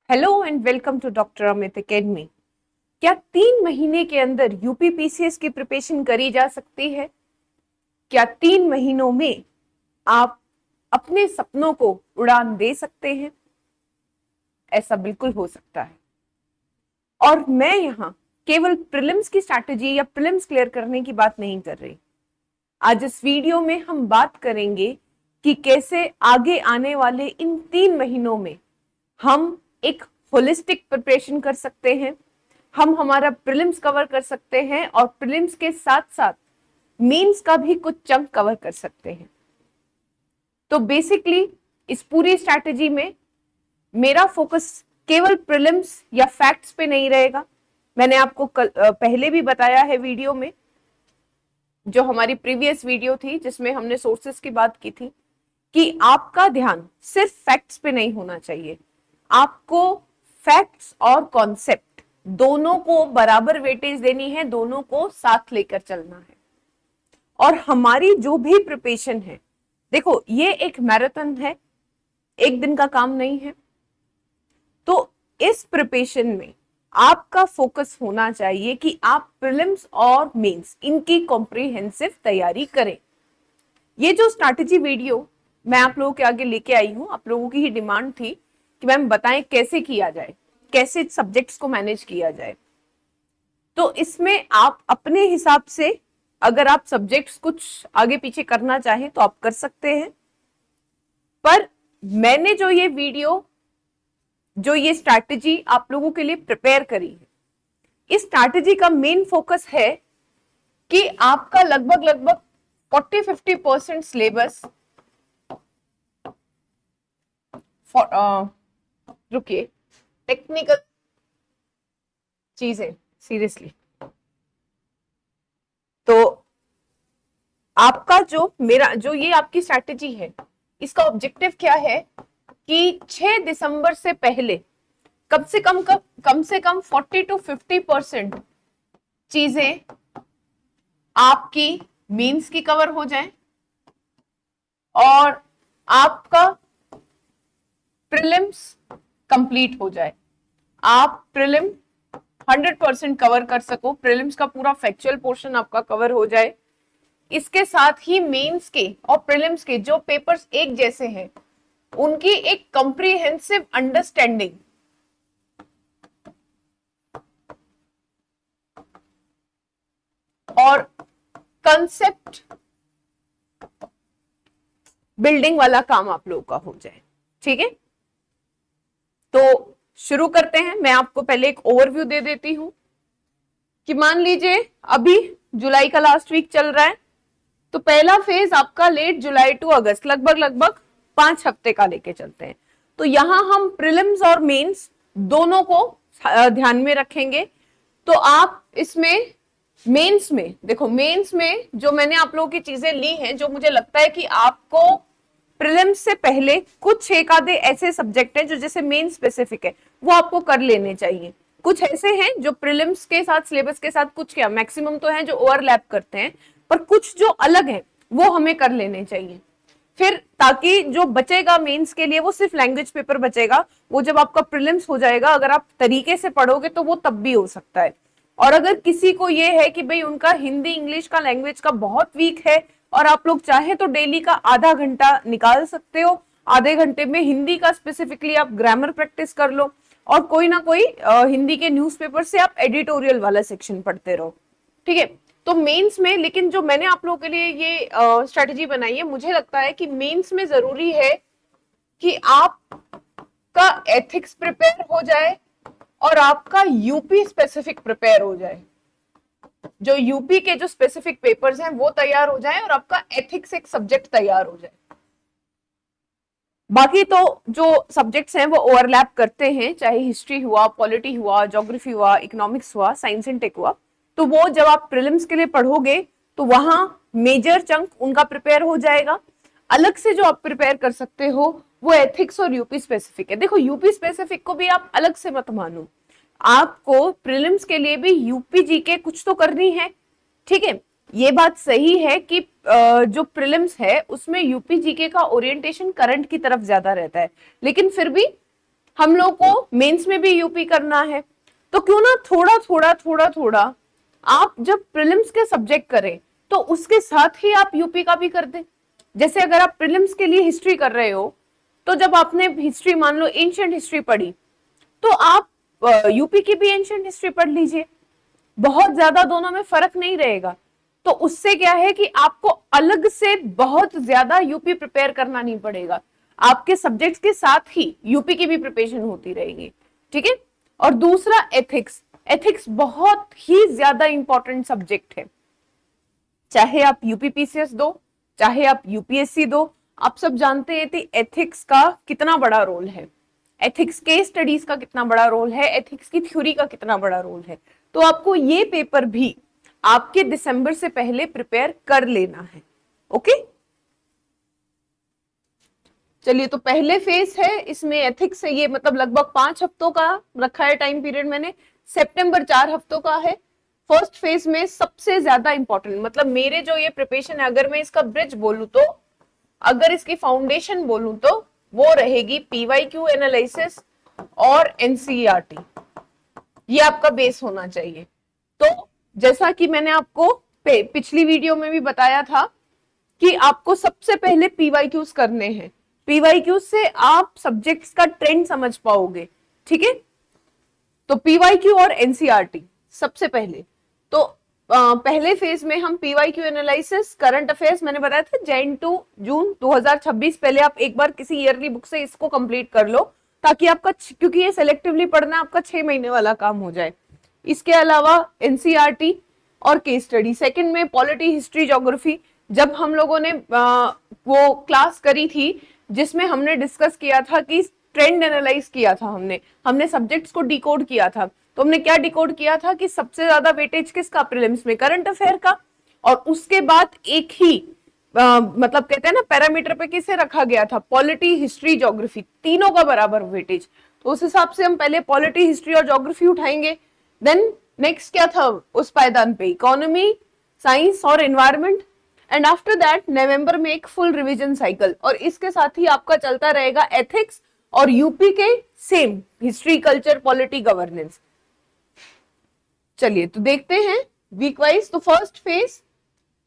Hello and welcome to doctor Amit academy. क्या 3 महीने के अंदर यूपीपीसीएस की प्रिपरेशन करी जा सकती है? क्या 3 महीनों में आप अपने सपनों को उड़ान दे सकते हैं? ऐसा बिल्कुल हो सकता है। और मैं यहाँ केवल प्रीलिम्स की स्ट्रैटेजी या प्रीलिम्स क्लियर करने की बात नहीं कर रही। आज इस वीडियो में हम बात करेंगे कि कैसे आगे आने वाले इन 3 महीनों में हम एक होलिस्टिक प्रिपरेशन कर सकते हैं, हम हमारा प्रीलिम्स कवर कर सकते हैं और प्रीलिम्स के साथ साथ मेंस का भी कुछ चंक कवर कर सकते हैं। तो बेसिकली इस पूरी स्ट्रैटेजी में मेरा फोकस केवल प्रीलिम्स या फैक्ट्स पे नहीं रहेगा। मैंने आपको पहले भी बताया है वीडियो में, जो हमारी प्रीवियस वीडियो थी जिसमें हमने सोर्सेस की बात की थी, कि आपका ध्यान सिर्फ फैक्ट्स पे नहीं होना चाहिए। आपको फैक्ट्स और कॉन्सेप्ट दोनों को बराबर वेटेज देनी है, दोनों को साथ लेकर चलना है। और हमारी जो भी प्रिपरेशन है, देखो ये एक मैराथन है, एक दिन का काम नहीं है। तो इस प्रिपरेशन में आपका फोकस होना चाहिए कि आप प्रीलिम्स और मेंस इनकी कॉम्प्रिहेंसिव तैयारी करें। ये जो स्ट्रैटेजी वीडियो मैं आप लोगों के आगे लेके आई हूं, आप लोगों की ही डिमांड थी कि मैम बताएं कैसे किया जाए, कैसे सब्जेक्ट्स को मैनेज किया जाए। तो इसमें आप अपने हिसाब से, अगर आप सब्जेक्ट्स कुछ आगे पीछे करना चाहें तो आप कर सकते हैं। पर मैंने जो ये वीडियो, जो ये स्ट्रैटेजी आप लोगों के लिए प्रिपेयर करी है, इस स्ट्रैटेजी का मेन फोकस है कि आपका लगभग लगभग 40-50% सिलेबस, रुकिए, टेक्निकल चीजें सीरियसली। तो आपका जो ये आपकी स्ट्रैटेजी है, इसका ऑब्जेक्टिव क्या है कि 6 दिसंबर से पहले कम से कम 40-50% चीजें आपकी मेंस की कवर हो जाए और आपका प्रीलिम्स कंप्लीट हो जाए। आप प्रीलिम 100% कवर कर सको, प्रीलिम्स का पूरा फैक्चुअल पोर्शन आपका कवर हो जाए। इसके साथ ही मेंस के और प्रीलिम्स के जो पेपर्स एक जैसे हैं, उनकी एक कंप्रीहेंसिव अंडरस्टैंडिंग और कंसेप्ट बिल्डिंग वाला काम आप लोगों का हो जाए। ठीक है, तो शुरू करते हैं। मैं आपको पहले एक ओवरव्यू दे देती हूं कि मान लीजिए अभी जुलाई का लास्ट वीक चल रहा है, तो पहला फेज आपका लेट जुलाई टू अगस्त, लगभग 5 हफ्ते का लेके चलते हैं। तो यहां हम प्रीलिम्स और मेंस दोनों को ध्यान में रखेंगे। तो आप इसमें मेंस में देखो, मेंस में जो मैंने आप लोगों की चीजें ली हैं, जो मुझे लगता है कि आपको प्रीलिम्स से पहले कुछ एक आधे ऐसे सब्जेक्ट हैं जो जैसे मेन स्पेसिफिक है, वो आपको कर लेने चाहिए। कुछ ऐसे हैं जो प्रीलिम्स के साथ, सिलेबस के साथ, कुछ क्या मैक्सिमम तो हैं जो ओवरलैप करते हैं, पर कुछ जो अलग है वो हमें कर लेने चाहिए। फिर ताकि जो बचेगा मेंस के लिए वो सिर्फ लैंग्वेज पेपर बचेगा। वो जब आपका प्रीलिम्स हो जाएगा, अगर आप तरीके से पढ़ोगे तो वो तब भी हो सकता है। और अगर किसी को ये है कि भाई उनका हिंदी इंग्लिश का लैंग्वेज का बहुत वीक है और आप लोग चाहे तो डेली का आधा घंटा निकाल सकते हो, आधे घंटे में हिंदी का स्पेसिफिकली आप ग्रामर प्रैक्टिस कर लो और कोई ना कोई हिंदी के न्यूज़पेपर से आप एडिटोरियल वाला सेक्शन पढ़ते रहो। ठीक है, तो मेंस में, लेकिन जो मैंने आप लोगों के लिए ये स्ट्रेटजी बनाई है, मुझे लगता है कि मेंस में जरूरी है कि आपका एथिक्स प्रिपेयर हो जाए और आपका यूपी स्पेसिफिक प्रिपेयर हो जाए। जो यूपी के जो स्पेसिफिक पेपर्स हैं वो तैयार हो जाए और आपका एथिक्स एक सब्जेक्ट तैयार हो जाए। बाकी तो जो सब्जेक्ट्स हैं वो ओवरलैप करते हैं, चाहे हिस्ट्री हुआ, पॉलिटी हुआ, ज्योग्राफी हुआ, इकोनॉमिक्स हुआ, साइंस एंड टेक हुआ। तो वो जब आप प्रीलिम्स के लिए पढ़ोगे तो वहां मेजर चंक उनका प्रिपेयर हो जाएगा। अलग से जो आप प्रिपेयर कर सकते हो वो एथिक्स और यूपी स्पेसिफिक है। देखो, यूपी स्पेसिफिक को भी आप अलग से मत मानो, आपको प्रीलिम्स के लिए भी यूपी जीके कुछ तो करनी है। ठीक है, ये बात सही है कि जो प्रीलिम्स है उसमें यूपी जीके का ओरिएंटेशन करंट की तरफ ज्यादा रहता है, लेकिन फिर भी हम लोग को मेंस में भी यूपी करना है, तो क्यों ना थोड़ा थोड़ा थोड़ा थोड़ा आप जब प्रीलिम्स के सब्जेक्ट करें तो उसके साथ ही आप यूपी का भी कर दें। जैसे अगर आप प्रीलिम्स के लिए हिस्ट्री कर रहे हो, तो जब आपने हिस्ट्री मान लो एंशिएंट हिस्ट्री पढ़ी, तो आप यूपी की भी एंशिएंट हिस्ट्री पढ़ लीजिए, बहुत ज्यादा दोनों में फर्क नहीं रहेगा। तो उससे क्या है कि आपको अलग से बहुत ज्यादा यूपी प्रिपेयर करना नहीं पड़ेगा, आपके सब्जेक्ट्स के साथ ही यूपी की भी प्रिपरेशन होती रहेगी, ठीक है। और दूसरा एथिक्स, एथिक्स बहुत ही ज्यादा इंपॉर्टेंट सब्जेक्ट है, चाहे आप यूपीपीसीएस दो चाहे आप यूपीएससी दो, आप सब जानते हैं कि एथिक्स का कितना बड़ा रोल है, एथिक्स के स्टडीज का कितना बड़ा रोल है, एथिक्स की थ्योरी का कितना बड़ा रोल है। तो आपको ये पेपर भी आपके दिसंबर से पहले प्रिपेयर कर लेना है, ओके। चलिए, तो पहले फेज है इसमें एथिक्स है, ये मतलब लगभग 5 हफ्तों का रखा है टाइम पीरियड मैंने, सितंबर 4 हफ्तों का है। फर्स्ट फेज में सबसे ज्यादा इंपॉर्टेंट, मतलब मेरे जो ये प्रिपरेशन है, अगर मैं इसका ब्रिज बोलूं तो, अगर इसकी फाउंडेशन बोलूं तो वो रहेगी पीवाईक्यू एनालिसिस और एनसीईआरटी, ये आपका बेस होना चाहिए। तो जैसा कि मैंने आपको पिछली वीडियो में भी बताया था कि आपको सबसे पहले पीवाईक्यूज करने हैं, पीवाईक्यूज से आप सब्जेक्ट्स का ट्रेंड समझ पाओगे, ठीक है। तो पीवाईक्यू और एनसीईआरटी सबसे पहले, तो पहले फेज में हम पीवाईक्यू एनालिसिस, करंट अफेयर्स मैंने बताया था जैन टू जून 2026, पहले आप एक बार किसी ईयरली बुक से इसको कंप्लीट कर लो, ताकि आपका, क्योंकि ये सेलेक्टिवली पढ़ना आपका 6 महीने वाला काम हो जाए। इसके अलावा एनसीईआरटी और केस स्टडी। सेकंड में पॉलिटी, हिस्ट्री, ज्योग्राफी, जब हम लोगों ने वो क्लास करी थी जिसमें हमने डिस्कस किया था कि ट्रेंड एनालाइज किया था, हमने सब्जेक्ट्स को डिकोड किया था, तो हमने क्या डिकोड किया था कि सबसे ज्यादा वेटेज किसका, प्रीलिम्स में करंट अफेयर का, और उसके बाद एक ही मतलब कहते हैं ना पैरामीटर पे किसे रखा गया था, पॉलिटी, हिस्ट्री, ज्योग्राफी, तीनों का बराबर वेटेज। तो उस हिसाब से हम पहले पॉलिटी, हिस्ट्री और ज्योग्राफी उठाएंगे। देन नेक्स्ट क्या था उस पायदान पे, इकोनॉमी, साइंस और एनवायरमेंट, एंड आफ्टर दैट नवंबर में एक फुल रिवीजन साइकिल, और इसके साथ ही आपका चलता रहेगा एथिक्स और यूपी के same history, culture, polity, governance. चलिए, तो देखते हैं वीक वाइज। तो फर्स्ट फेज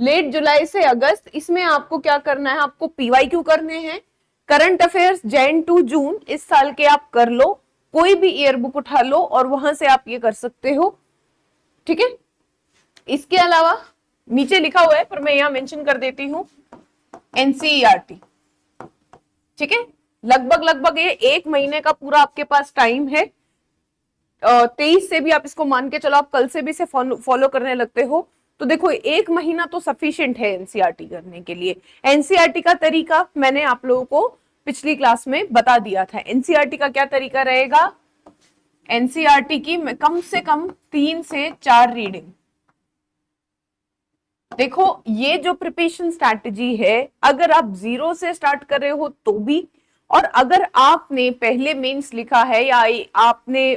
लेट जुलाई से अगस्त, इसमें आपको क्या करना है, आपको पीवाईक्यू करने हैं, current affairs Jan to June इस साल के आप कर लो, कोई भी ईयर बुक उठा लो और वहां से आप ये कर सकते हो, ठीक है। इसके अलावा नीचे लिखा हुआ है पर मैं यहां मेंशन कर देती हूं, एनसीईआरटी, ठीक है। लगभग ये 1 महीने का पूरा आपके पास टाइम है, 23 से भी आप इसको मान के चलो, आप कल से भी इसे फॉलो करने लगते हो, तो देखो 1 महीना तो सफिशिएंट है एनसीईआरटी करने के लिए। एनसीईआरटी का तरीका मैंने आप लोगों को पिछली क्लास में बता दिया था। एनसीईआरटी का क्या तरीका रहेगा, एनसीईआरटी की कम से कम 3 से 4 रीडिंग। देखो, ये जो प्रिपरेशन स्ट्रैटेजी है, अगर आप 0 से स्टार्ट कर रहे हो तो भी, और अगर आपने पहले मेंस लिखा है या आपने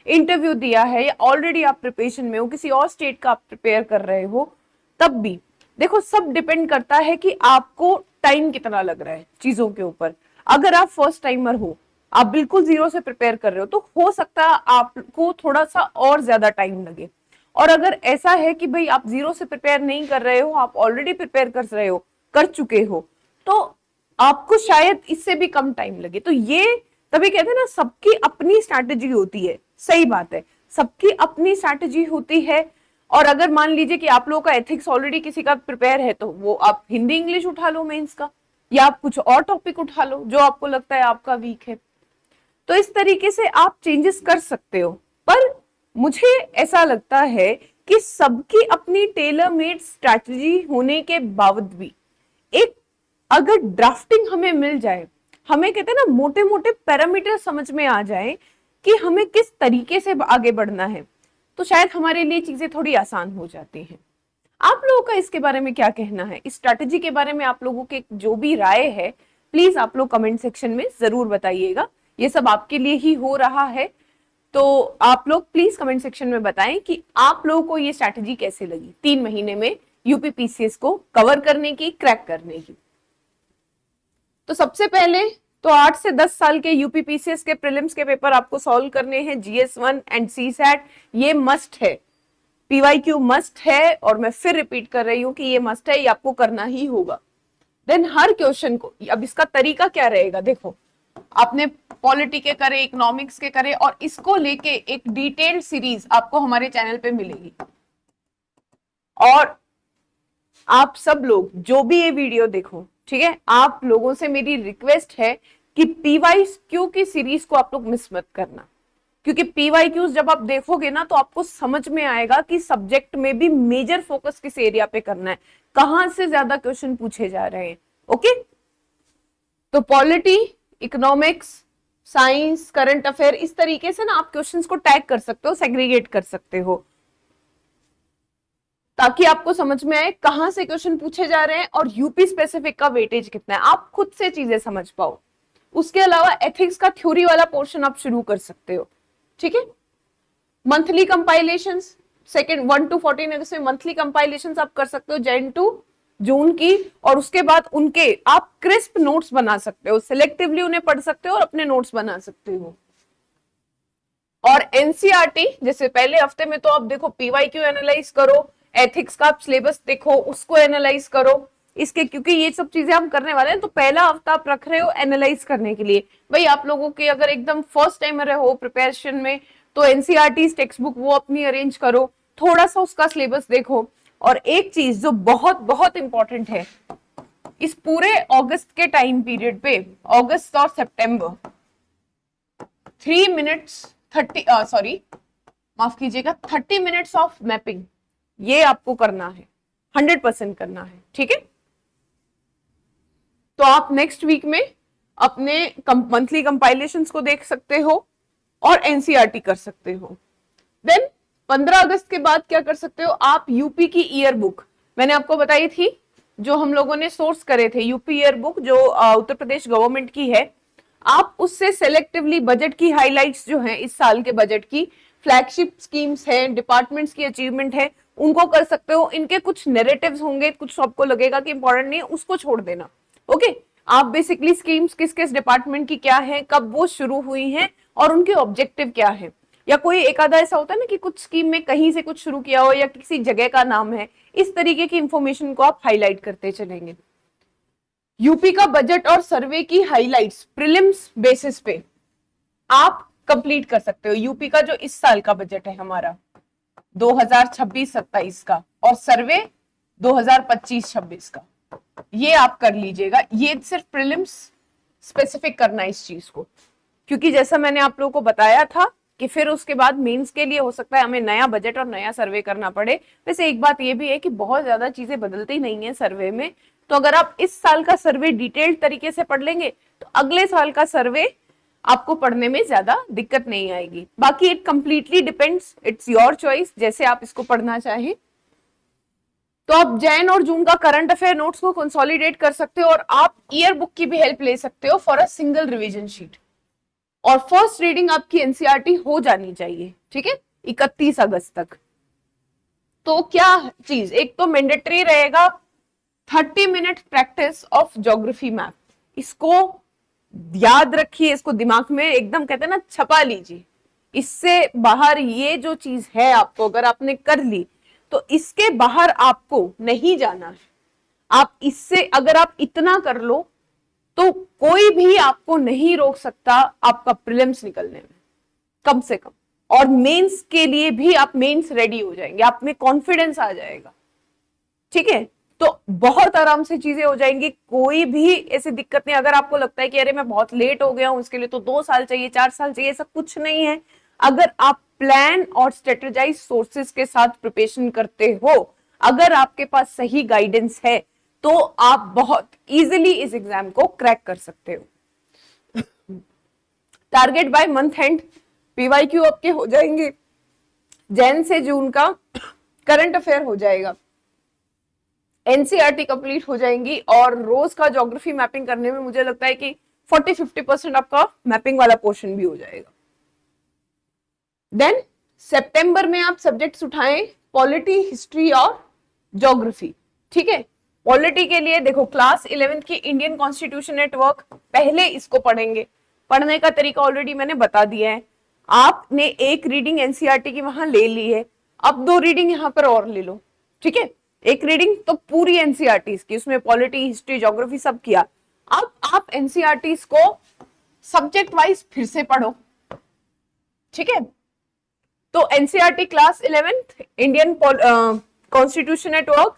इंटरव्यू दिया है या ऑलरेडी आप प्रिपरेशन में हो, किसी और स्टेट का आप प्रिपेयर कर रहे हो, तब भी देखो सब डिपेंड करता है कि आपको टाइम कितना लग रहा है चीजों के ऊपर। अगर आप फर्स्ट टाइमर हो, आप बिल्कुल 0 से प्रिपेयर कर रहे हो, तो हो सकता है आपको थोड़ा सा और ज्यादा टाइम लगे। और अगर ऐसा है कि भाई आप 0 से प्रिपेयर नहीं कर रहे हो, आप ऑलरेडी प्रिपेयर कर रहे हो, कर चुके हो, तो आपको शायद इससे भी कम टाइम लगे। तो ये तभी कहते हैं ना, सबकी अपनी स्ट्रैटेजी होती है, सही बात है, सबकी अपनी स्ट्रैटेजी होती है। और अगर मान लीजिए कि आप लोगों का एथिक्स ऑलरेडी किसी का प्रिपेयर है, तो वो आप हिंदी इंग्लिश उठा लो मेंस का, या आप कुछ और टॉपिक उठा लो जो आपको लगता है आपका वीक है। तो इस तरीके से आप चेंजेस कर सकते हो, पर मुझे ऐसा लगता है कि सबकी अपनी टेलर मेड स्ट्रैटेजी होने के बावजूद भी एक अगर ड्राफ्टिंग हमें मिल जाए, हमें कहते हैं ना मोटे मोटे पैरामीटर समझ में आ जाए कि हमें किस तरीके से आगे बढ़ना है, तो शायद हमारे लिए चीजें थोड़ी आसान हो जाती हैं। आप लोगों का इसके बारे में क्या कहना है, इस स्ट्रैटेजी के बारे में आप लोगों के जो भी राय है, प्लीज आप लोग कमेंट सेक्शन में जरूर बताइएगा। ये सब आपके लिए ही हो रहा है, तो आप लोग प्लीज कमेंट सेक्शन में बताएं कि आप लोगों को ये स्ट्रैटेजी कैसे लगी 3 महीने में यूपीपीसीएस को कवर करने की, क्रैक करने की। तो सबसे पहले तो 8 से 10 साल के यूपीपीसीएस के प्रीलिम्स के पेपर आपको सॉल्व करने हैं, GS1 एंड सीसैट, ये मस्ट है। पीवाईक्यू मस्ट है, और मैं फिर रिपीट कर रही हूं कि ये मस्ट है, ये आपको करना ही होगा। देन हर क्वेश्चन को, अब इसका तरीका क्या रहेगा, देखो आपने पॉलिटी के करे, इकोनॉमिक्स के करे, और इसको लेके एक डिटेल्ड सीरीज आपको हमारे चैनल पे मिलेगी। और आप सब लोग जो भी ये वीडियो देखो, ठीक है, आप लोगों से मेरी रिक्वेस्ट है कि पीवाईक्यू की सीरीज को आप लोग मिस मत करना, क्योंकि पीवाईक्यूज जब आप देखोगे ना तो आपको समझ में आएगा कि सब्जेक्ट में भी मेजर फोकस किस एरिया पे करना है, कहां से ज्यादा क्वेश्चन पूछे जा रहे हैं। ओके, तो polity, economics, science, current affair, इस तरीके से ना आप क्वेश्चंस को टैग कर सकते हो, सेग्रीगेट कर सकते हो, ताकि आपको समझ में आए कहां से क्वेश्चन पूछे जा रहे हैं और यूपी स्पेसिफिक का वेटेज कितना है, आप खुद से चीजें समझ पाओ। उसके अलावा एथिक्स का थ्योरी वाला पोर्शन आप शुरू कर सकते हो, ठीक है। मंथली कंपाइलेशंस, सेकंड 1 to 14 अगस्त में मंथली कंपाइलेशंस आप कर सकते हो, जैन टू जून की, और उसके बाद उनके आप क्रिस्प नोट्स बना सकते हो, सिलेक्टिवली उन्हें पढ़ सकते हो और अपने नोट्स बना सकते हो। और एनसीईआरटी, जैसे पहले हफ्ते में तो आप देखो पीवाईक्यू एनालाइज करो, एथिक्स का सिलेबस देखो, उसको एनालाइज करो इसके, क्योंकि ये सब चीजें हम करने वाले हैं, तो पहला हफ्ता आप रख रहे हो एनालाइज करने के लिए। भाई आप लोगों के अगर एकदम फर्स्ट टाइम रहे हो प्रिपरेशन में, तो एनसीईआरटी टेक्स्ट बुक वो अपनी अरेंज करो, थोड़ा सा उसका सिलेबस देखो। और एक चीज जो बहुत बहुत इंपॉर्टेंट है, इस पूरे अगस्त के टाइम पीरियड पे, अगस्त और सितंबर, 3 मिनट्स 30 माफ कीजिएगा 30 मिनट्स ऑफ मैपिंग, ये आपको करना है, 100% करना है, ठीक है। तो आप नेक्स्ट वीक में अपने मंथली कंपाइलेशंस को देख सकते हो और एनसीईआरटी कर सकते हो। देन 15 अगस्त के बाद क्या कर सकते हो, आप यूपी की ईयर बुक, मैंने आपको बताई थी, जो हम लोगों ने सोर्स करे थे, यूपी ईयर बुक जो उत्तर प्रदेश गवर्नमेंट की है, आप उससे सेलेक्टिवली बजट की हाइलाइट्स जो हैं इस साल के बजट की, फ्लैगशिप स्कीम्स हैं, डिपार्टमेंट्स की अचीवमेंट है, उनको कर सकते हो। इनके कुछ नैरेटिव्स होंगे, कुछ आपको लगेगा कि इंपॉर्टेंट नहीं है, उसको छोड़ देना। ओके, आप बेसिकली स्कीम्स किस किस डिपार्टमेंट की क्या है, कब वो शुरू हुई हैं और उनके ऑब्जेक्टिव क्या है, या कोई एक आधा ऐसा होता है ना कि कुछ स्कीम में कहीं से कुछ शुरू किया हो या किसी जगह का नाम है, इस तरीके की इंफॉर्मेशन को आप हाईलाइट करते चलेंगे। यूपी का बजट और सर्वे की हाइलाइट्स प्रीलिम्स बेसिस पे आप कंप्लीट कर सकते हो। यूपी का जो इस साल का बजट है हमारा 2026-27 का, और सर्वे 2025-26 का, ये आप कर लीजिएगा। ये सिर्फ प्रीलिम्स स्पेसिफिक करना है इस चीज को, क्योंकि जैसा मैंने आप लोगों को बताया था कि फिर उसके बाद मेंस के लिए हो सकता है हमें नया बजट और नया सर्वे करना पड़े। वैसे एक बात ये भी है कि बहुत ज्यादा चीजें बदलती नहीं है सर्वे में, तो अगर आप इस साल का सर्वे डिटेल्ड तरीके से पढ़ लेंगे तो अगले साल का सर्वे आपको पढ़ने में ज्यादा दिक्कत नहीं आएगी। बाकी it completely depends, it's your choice, जैसे आप इसको पढ़ना चाहें। तो आप जैन और जून का करंट अफेयर नोट्स को कंसोलिडेट कर सकते हो, और आप ईयर बुक की भी हेल्प ले सकते हो for a single revision sheet. और फर्स्ट रीडिंग आपकी एनसीईआरटी हो जानी चाहिए, ठीक है, 31 अगस्त तक। तो क्या चीज, एक तो मैंडेटरी रहेगा 30 minute practice of geography map, इसको याद रखिए, इसको दिमाग में एकदम कहते हैं ना छपा लीजिए। इससे बाहर ये जो चीज है, आपको अगर आपने कर ली तो इसके बाहर आपको नहीं जाना है। आप इससे अगर आप इतना कर लो तो कोई भी आपको नहीं रोक सकता आपका प्रीलिम्स निकलने में, कम से कम। और मेंस के लिए भी आप मेंस रेडी हो जाएंगे, आप में कॉन्फिडेंस आ जाएगा, ठीक है। तो बहुत आराम से चीजें हो जाएंगी, कोई भी ऐसी दिक्कत नहीं। अगर आपको लगता है कि अरे मैं बहुत लेट हो गया हूं, इसके लिए तो 2 साल चाहिए, 4 साल चाहिए, ऐसा कुछ नहीं है। अगर आप प्लान और स्ट्रेटेजाइज सोर्सेज के साथ प्रिपरेशन करते हो, अगर आपके पास सही गाइडेंस है, तो आप बहुत इजीली इस एग्जाम को क्रैक कर सकते हो। Target by month and PYQ आपके हो जाएंगे, जैन से जून का करंट अफेयर हो जाएगा, एनसीईआरटी कंप्लीट हो जाएंगी, और रोज का ज्योग्राफी मैपिंग करने में मुझे लगता है कि 40-50% आपका मैपिंग वाला पोर्शन भी हो जाएगा। देन सितंबर में आप सब्जेक्ट्स उठाएं, पॉलिटी, हिस्ट्री और ज्योग्राफी, ठीक है। पॉलिटी के लिए देखो क्लास 11th की इंडियन कॉन्स्टिट्यूशन नेटवर्क, पहले इसको पढ़ेंगे। पढ़ने का तरीका ऑलरेडी मैंने बता दिया है। आपने एक रीडिंग एनसीईआरटी की वहां ले ली है, अब 2 रीडिंग यहाँ पर और ले लो, ठीक है। एक रीडिंग तो पूरी एनसीईआरटी की, उसमें पॉलिटी, हिस्ट्री, ज्योग्राफी सब किया। अब आप एनसीईआरटी को सब्जेक्ट वाइज फिर से पढ़ो, ठीक है। तो NCERT class 11th Indian constitution network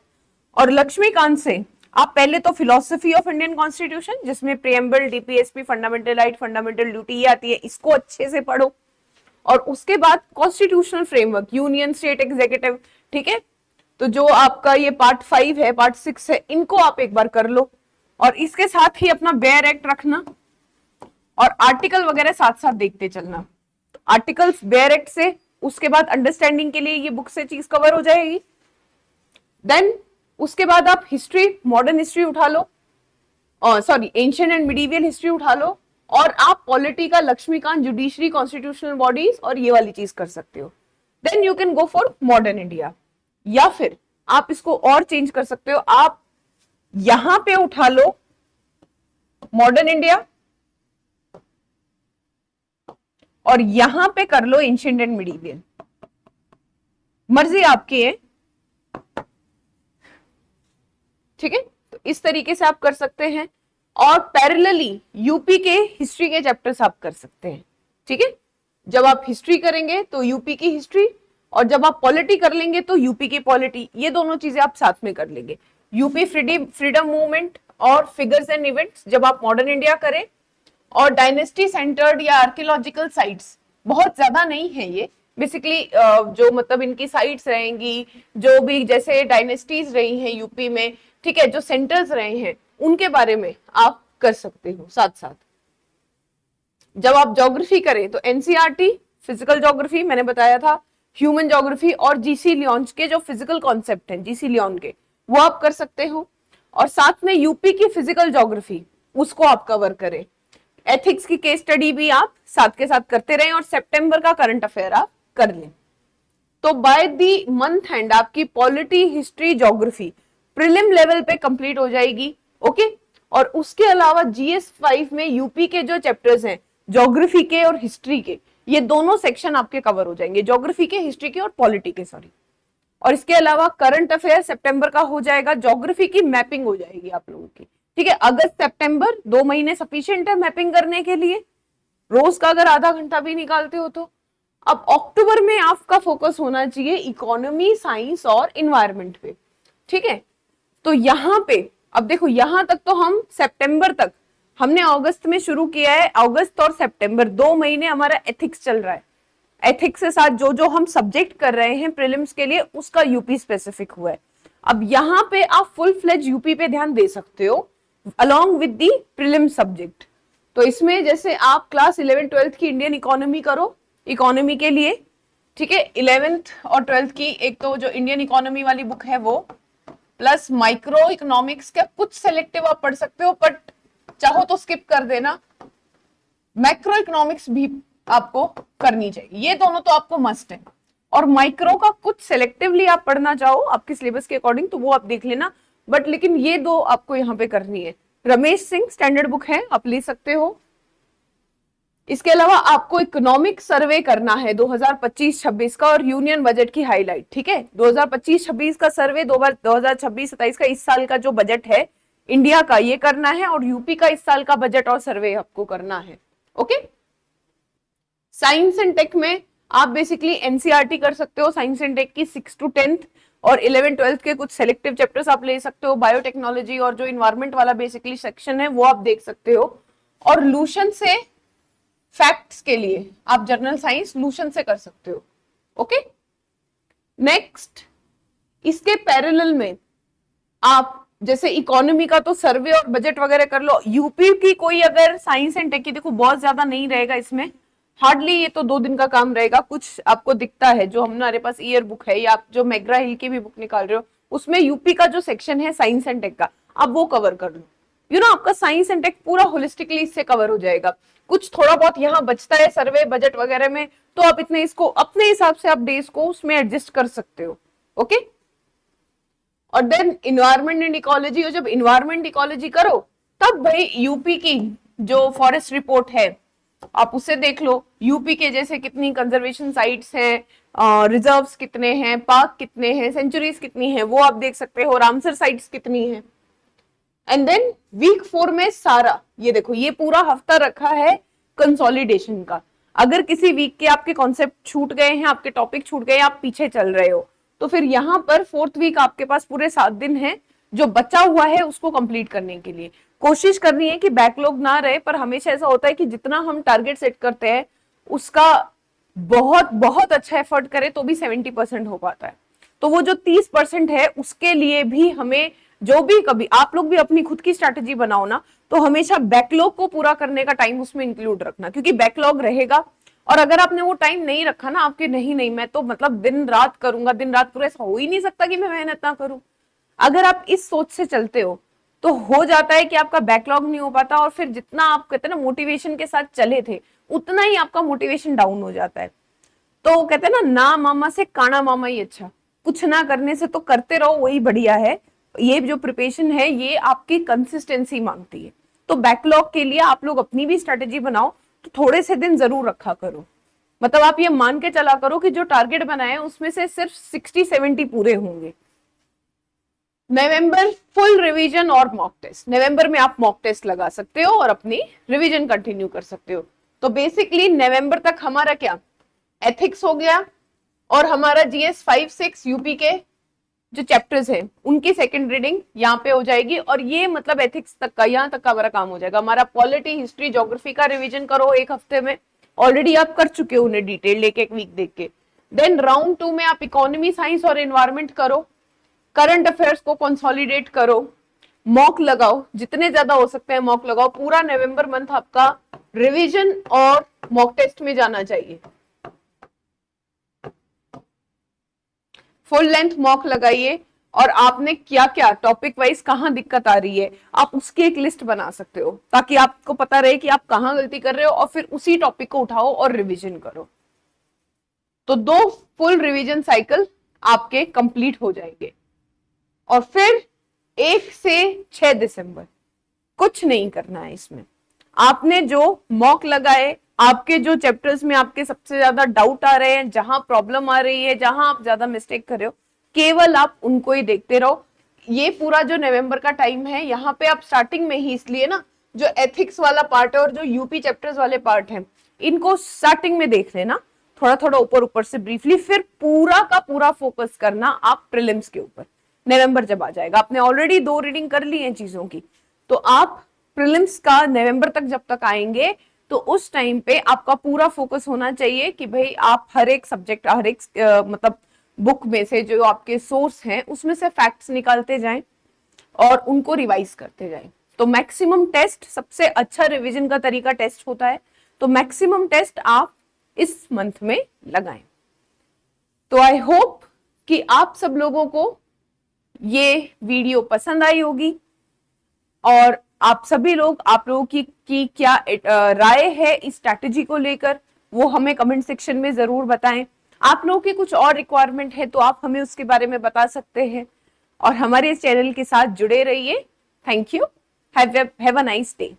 और लक्ष्मीकांत से आप पहले तो फिलोसफी ऑफ इंडियन कॉन्स्टिट्यूशन, जिसमें preamble, DPSP, fundamental right, fundamental duty ये आती है, इसको अच्छे से पढ़ो। और उसके बाद constitutional framework, union, state, executive, ठीक है। तो जो आपका ये पार्ट 5 है, पार्ट 6 है, इनको आप एक बार कर लो। और इसके साथ ही अपना बेयर एक्ट रखना और आर्टिकल वगैरह साथ साथ देखते चलना। तो आर्टिकल्स, बेयर एक्ट से, उसके बाद अंडरस्टैंडिंग के लिए ये बुक से चीज कवर हो जाएगी। देन उसके बाद आप हिस्ट्री, मॉडर्न हिस्ट्री उठा लो, sorry ancient and medieval history उठा लो, और आप पॉलिटी का लक्ष्मीकांत, जुडिशरी, कॉन्स्टिट्यूशनल बॉडीज और ये वाली चीज कर सकते हो। Then you can go for modern India, या फिर आप इसको और चेंज कर सकते हो, आप यहां पे उठा लो मॉडर्न इंडिया और यहां पे कर लो एंशिएंट एंड मिडीवियल, मर्जी आपकी है, ठीक है। तो इस तरीके से आप कर सकते हैं। और पैरेलली यूपी के हिस्ट्री के चैप्टर्स आप कर सकते हैं, ठीक है। जब आप हिस्ट्री करेंगे तो यूपी की हिस्ट्री, और जब आप पॉलिटी कर लेंगे तो यूपी की पॉलिटी, ये दोनों चीजें आप साथ में कर लेंगे। यूपी फ्रीडम मूवमेंट और फिगर्स एंड इवेंट्स जब आप मॉडर्न इंडिया करें, और डायनेस्टी सेंटर्ड या आर्कियोलॉजिकल साइट्स, बहुत ज्यादा नहीं है ये बेसिकली, जो मतलब इनकी साइट्स रहेंगी, जो भी जैसे डायनेस्टीज रही हैं यूपी में, ठीक है, जो सेंटर्स रहे हैं उनके बारे में आप कर सकते हो साथ साथ। जब आप ज्योग्राफी करें तो एनसीईआरटी फिजिकल ज्योग्राफी मैंने बताया था, ह्यूमन ज्योग्राफी और जीसी लियोन के जो फिजिकल कॉन्सेप्ट हैं, जीसी लियोन के, वो आप कर सकते हो। और साथ में यूपी की फिजिकल ज्योग्राफी, उसको आप कवर करें। एथिक्स की केस स्टडी भी आप साथ के साथ करते रहें, और सितंबर का करंट अफेयर आप कर लें। तो बाय दी मंथ एंड आपकी polity, history, geography prelim level पे कंप्लीट हो जाएगी, ओके। और उसके अलावा जीएस 5 में यूपी के जो चैप्टर्स हैं, ज्योग्राफी के और हिस्ट्री के, ये दोनों सेक्शन आपके कवर हो जाएंगे, ज्योग्राफी के, हिस्ट्री के और पॉलिटी के, सॉरी। और इसके अलावा करंट अफेयर सितंबर का हो जाएगा, ज्योग्राफी की मैपिंग हो जाएगी आप लोगों की, ठीक है। अगस्त सितंबर 2 महीने सफिशिएंट है मैपिंग करने के लिए, रोज का अगर आधा घंटा भी निकालते हो तो। अब अक्टूबर में आपका फोकस होना चाहिए इकोनॉमी, साइंस और इन्वायरमेंट पे, ठीक है। तो यहाँ पे अब देखो, यहां तक तो हम सितंबर तक, हमने अगस्त में शुरू किया है, अगस्त और सितंबर 2 महीने हमारा एथिक्स चल रहा है। एथिक्स के साथ जो जो हम सब्जेक्ट कर रहे हैं प्रीलिम्स के लिए, उसका यूपी स्पेसिफिक हुआ है। अब यहाँ पे आप फुल फ्लेज यूपी पे ध्यान दे सकते हो along with the prelim subject. तो इसमें जैसे आप क्लास 11-12 की इंडियन इकोनॉमी करो, इकोनॉमी के लिए, ठीक है। 11th और 12th की एक तो जो इंडियन इकोनॉमी वाली बुक है वो, प्लस माइक्रो इकोनॉमिक्स का कुछ सेलेक्टिव आप पढ़ सकते हो, बट चाहो तो स्किप कर देना। मैक्रो इकोनॉमिक्स भी आपको करनी चाहिए, ये दोनों तो आपको मस्ट है। और माइक्रो का कुछ सेलेक्टिवली आप पढ़ना चाहो आपके सिलेबस के अकॉर्डिंग तो वो आप देख लेना, बट लेकिन ये 2 आपको यहाँ पे करनी है। रमेश सिंह स्टैंडर्ड बुक है, आप ले सकते हो। इसके अलावा आपको इकोनॉमिक सर्वे करना है 2025-26 का, और यूनियन बजट की हाईलाइट, ठीक है। 2025-26 का सर्वे, 2026-27 का इस साल का जो बजट है इंडिया का, ये करना है, और यूपी का इस साल का बजट और सर्वे आपको करना है, ओके। साइंस एंड टेक में आप बेसिकली एनसीईआरटी कर सकते हो, साइंस एंड टेक की 6 to 10th, और 11-12 के कुछ सेलेक्टिव चैप्टर्स आप ले सकते हो। बायोटेक्नोलॉजी और जो इन्वायरमेंट वाला बेसिकली सेक्शन है वो आप देख सकते हो। और लूशन से फैक्ट्स के लिए आप जर्नल साइंस लूशन से कर सकते हो, ओके। नेक्स्ट, इसके पैरेलल में आप जैसे इकोनॉमी का तो सर्वे और बजट वगैरह कर लो। यूपी की कोई अगर साइंस एंड टेक की, देखो बहुत ज्यादा नहीं रहेगा इसमें, हार्डली ये तो 2 दिन का काम रहेगा। कुछ आपको दिखता है जो हमारे पास ईयर बुक है, या आप जो मैग्रा हिल की भी बुक निकाल रहे हो, उसमें यूपी का जो सेक्शन है साइंस एंड टेक का, आप वो कवर कर लो। यू नो आपका साइंस एंड टेक पूरा होलिस्टिकली इससे कवर हो जाएगा। कुछ थोड़ा बहुत यहाँ बचता है सर्वे बजट वगैरह में, तो आप इतने इसको अपने हिसाब से आप डेज को उसमें एडजस्ट कर सकते हो, ओके। और देन इन्वायरमेंट एंड इकोलॉजी, और जब इन्वायरमेंट इकोलॉजी करो तब भाई यूपी की जो फॉरेस्ट रिपोर्ट है आप उसे देख लो। यूपी के जैसे कितनी कंजर्वेशन साइट्स हैं, रिजर्व्स कितने हैं, पार्क कितने हैं, सेंचुरीज कितनी हैं, वो आप देख सकते हो, रामसर साइट्स कितनी हैं। एंड देन वीक 4 में सारा ये देखो, ये पूरा हफ्ता रखा है कंसोलिडेशन का। अगर किसी वीक के आपके कॉन्सेप्ट छूट गए हैं, आपके टॉपिक छूट गए, आप पीछे चल रहे हो, तो फिर यहाँ पर 4th वीक आपके पास पूरे 7 दिन है जो बचा हुआ है उसको कंप्लीट करने के लिए। कोशिश करनी है कि बैकलॉग ना रहे, पर हमेशा ऐसा होता है कि जितना हम टारगेट सेट करते हैं उसका बहुत बहुत अच्छा एफर्ट करें तो भी 70% हो पाता है। तो वो जो 30% है उसके लिए भी हमें, जो भी कभी आप लोग भी अपनी खुद की स्ट्रैटेजी बनाओ ना, तो हमेशा बैकलॉग को पूरा करने का टाइम उसमें इंक्लूड रखना, क्योंकि बैकलॉग रहेगा। और अगर आपने वो टाइम नहीं रखा ना, आपके नहीं नहीं मैं तो मतलब दिन रात करूंगा, दिन रात पूरा, ऐसा हो ही नहीं सकता कि मैं मेहनत ना करूं। अगर आप इस सोच से चलते हो तो हो जाता है कि आपका बैकलॉग नहीं हो पाता, और फिर जितना आप कहते हैं ना मोटिवेशन के साथ चले थे उतना ही आपका मोटिवेशन डाउन हो जाता है। तो कहते हैं ना मामा से काना मामा ही अच्छा, कुछ ना करने से तो करते रहो, वही बढ़िया है। ये जो प्रिपरेशन है ये आपकी कंसिस्टेंसी मांगती है। तो बैकलॉग के लिए आप लोग अपनी भी स्ट्रेटेजी बनाओ, तो थोड़े से दिन जरूर रखा करो। मतलब आप ये मान के चला करो कि जो टारगेट बनाए उसमें से सिर्फ 60-70 पूरे होंगे। नवंबर फुल रिवीजन और मॉक टेस्ट। नवंबर में आप मॉक टेस्ट लगा सकते हो और अपनी रिवीजन कंटिन्यू कर सकते हो। तो बेसिकली नवंबर तक हमारा क्या, एथिक्स हो गया, और हमारा जीएस 5-6 यूपी के जो चैप्टर्स हैं उनकी सेकंड रीडिंग यहाँ पे हो जाएगी। और ये मतलब एथिक्स तक का, यहाँ तक का हमारा काम हो जाएगा। हमारा पॉलिटी, हिस्ट्री, ज्योग्राफी का रिवीजन करो एक हफ्ते में, ऑलरेडी आप कर चुके हो उन्हें डिटेल लेके एक वीक देख के। देन राउंड 2 में आप इकोनॉमी, साइंस और एनवायरमेंट करो, करंट अफेयर्स को कंसोलिडेट करो, मॉक लगाओ, जितने ज्यादा हो सकते हैं मॉक लगाओ। पूरा नवंबर मंथ आपका रिवीजन और मॉक टेस्ट में जाना चाहिए। फुल लेंथ मॉक लगाइए, और आपने क्या क्या टॉपिक वाइज कहां दिक्कत आ रही है आप उसकी एक लिस्ट बना सकते हो, ताकि आपको पता रहे कि आप कहां गलती कर रहे हो, और फिर उसी टॉपिक को उठाओ और रिवीजन करो। तो 2 फुल रिवीजन साइकिल आपके कंप्लीट हो जाएंगे। और फिर 1 से 6 दिसंबर कुछ नहीं करना है इसमें। आपने जो मॉक लगाए, आपके जो चैप्टर्स में आपके सबसे ज्यादा डाउट आ रहे हैं, जहां प्रॉब्लम आ रही है, जहां आप ज्यादा मिस्टेक कर रहे हो, केवल आप उनको ही देखते रहो। ये पूरा जो नवंबर का टाइम है, यहाँ पे आप स्टार्टिंग में ही, इसलिए ना जो एथिक्स वाला पार्ट है और जो यूपी चैप्टर्स वाले पार्ट हैं इनको स्टार्टिंग में देख लेना, थोड़ा थोड़ा ऊपर ऊपर से ब्रीफली, फिर पूरा का पूरा फोकस करना आप प्रीलिम्स के ऊपर। नवंबर जब आ जाएगा, आपने ऑलरेडी 2 रीडिंग कर ली है चीजों की, तो आप प्रीलिम्स का नवंबर तक जब तक आएंगे तो उस टाइम पे आपका पूरा फोकस होना चाहिए कि भाई आप हर एक सब्जेक्ट, हर एक मतलब बुक में से जो आपके सोर्स हैं उसमें से फैक्ट्स निकालते जाएं और उनको रिवाइज करते जाएं। तो मैक्सिमम टेस्ट, सबसे अच्छा रिवीजन का तरीका टेस्ट होता है, तो मैक्सिमम टेस्ट आप इस मंथ में लगाएं। तो आई होप कि आप सब लोगों को ये वीडियो पसंद आई होगी, और आप सभी लोग, आप लोगों की क्या राय है इस स्ट्रैटेजी को लेकर वो हमें कमेंट सेक्शन में जरूर बताएं। आप लोगों की कुछ और रिक्वायरमेंट है तो आप हमें उसके बारे में बता सकते हैं, और हमारे इस चैनल के साथ जुड़े रहिए। Thank you, have a nice day.